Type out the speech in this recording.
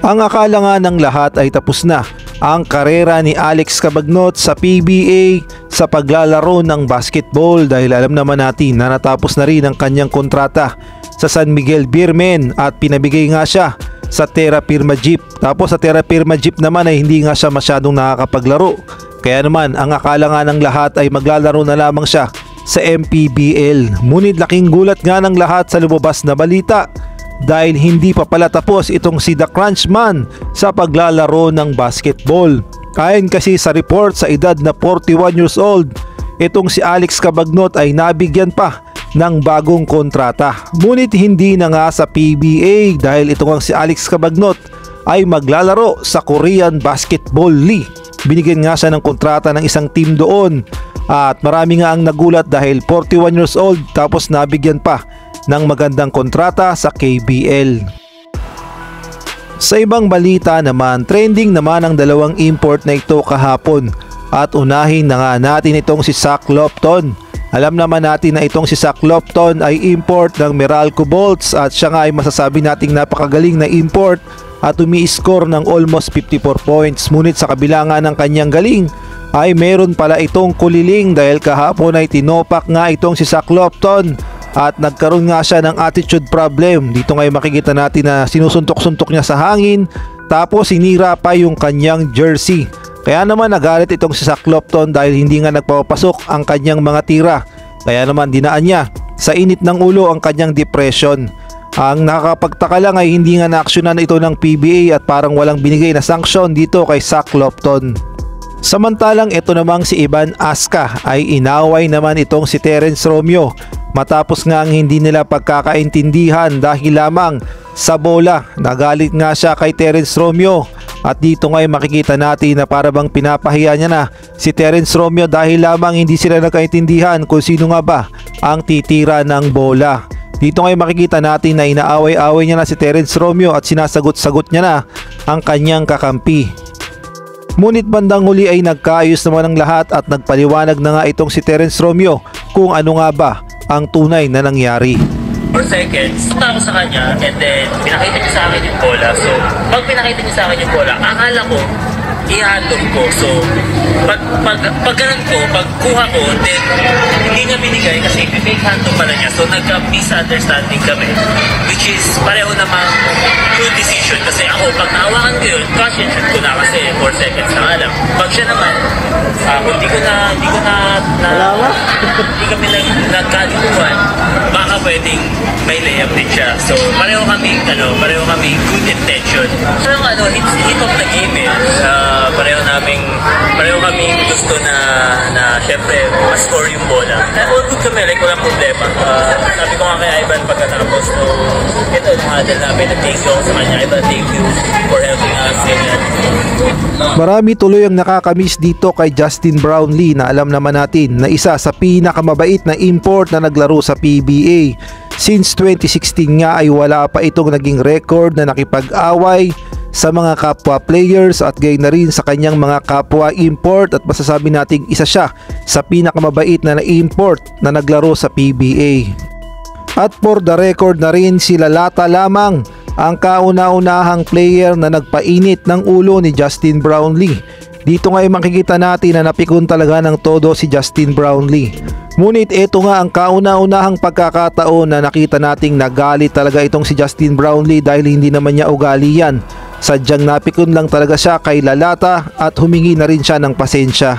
Ang akala nga ng lahat ay tapos na ang karera ni Alex Cabagnot sa PBA sa paglalaro ng basketball dahil alam naman natin na natapos na rin ang kanyang kontrata sa San Miguel Beermen at pinabigay nga siya sa Terra Firma Jeep. Tapos sa Terra Firma Jeep naman ay hindi nga siya masyadong nakakapaglaro. Kaya naman ang akala nga ng lahat ay maglalaro na lamang siya sa MPBL. Ngunit laking gulat nga ng lahat sa lumabas na balita dahil hindi pa pala tapos itong si The Crunchman sa paglalaro ng basketball. Ayon kasi sa report, sa edad na 41 years old, itong si Alex Cabagnot ay nabigyan pa ng bagong kontrata. Ngunit hindi na nga sa PBA dahil itong si Alex Cabagnot ay maglalaro sa Korean Basketball League. Binigyan nga siya ng kontrata ng isang team doon at marami nga ang nagulat dahil 41 years old tapos nabigyan pa ng magandang kontrata sa KBL. Sa ibang balita naman, trending naman ang dalawang import na ito kahapon at unahin na nga natin itong si Zach Lofton. Alam naman natin na itong si Zach Lofton ay import ng Meralco Bolts at siya nga ay masasabi nating napakagaling na import at umi-score ng almost 54 points. Ngunit sa kabila nga ng kanyang galing ay meron pala itong kuliling dahil kahapon ay tinopak nga itong si Zach Lofton at nagkaroon nga siya ng attitude problem. Dito ngayon makikita natin na sinusuntok-suntok niya sa hangin tapos sinira pa yung kanyang jersey. Kaya naman nagalit itong si Zach Lofton dahil hindi nga nagpapasok ang kanyang mga tira. Kaya naman dinaan niya sa init ng ulo ang kanyang depression. Ang nakakapagtaka lang ay hindi nga naaksyonan ito ng PBA at parang walang binigay na sanksyon dito kay Zach Lofton. Samantalang ito namang si Ivan Aska ay inaway naman itong si Terence Romeo matapos nga ang hindi nila pagkakaintindihan dahil lamang sa bola. Nagalit nga siya kay Terence Romeo at dito nga ay makikita natin na para bang pinapahiya niya na si Terence Romeo dahil lamang hindi sila nagkaintindihan kung sino nga ba ang titira ng bola. Dito nga ay makikita natin na inaaway-away niya na si Terence Romeo at sinasagot-sagot niya na ang kanyang kakampi. Ngunit bandang huli ay nagkaayos naman ang lahat at nagpaliwanag na nga itong si Terence Romeo kung ano nga ba ang tunay na nangyari. 4 seconds, punta ako sa kanya and then pinakita niya sa akin yung bola. So, pag pinakita niya sa akin yung bola, akala ko i-handle ko. So, pag ganun ko, pag kuha ko, then hindi niya binigay kasi i-fake handle pala niya. So, nagka-misunderstanding kami, which is pareho namang true decision. Kasi ako, pag naawakan ko yun, cash and shoot ko na kasi 4 seconds na alam. Pag siya naman, hindi kami nagkalikuhan, baka pwedeng may layup din siya. So, pareho kami good intention. So, yung hit of the game pareho kami gusto na syempre, ma-score yung bola. All good kami, like walang problema. Sabi ko nga kay Ivan pagkatapos, so, ito yung hadal namin, nag-thank you ako sa kanya. Ivan, thank you for helping us. Ganyan. Marami tuloy ang nakakamiss dito kay Justin Brownlee na alam naman natin na isa sa pinakamabait na import na naglaro sa PBA. Since 2016 nga ay wala pa itong naging record na nakipag-away sa mga kapwa players at gayon na rin sa kanyang mga kapwa import at masasabi nating isa siya sa pinakamabait na na-import na naglaro sa PBA. At for the record na rin sila Lata lamang ang kauna-unahang player na nagpainit ng ulo ni Justin Brownlee. Dito nga ay makikita natin na napikon talaga ng todo si Justin Brownlee. Ngunit ito nga ang kauna-unahang pagkakataon na nakita nating nagalit talaga itong si Justin Brownlee dahil hindi naman niya ugali yan. Sadyang napikon lang talaga siya kay Lalata at humingi na rin siya ng pasensya.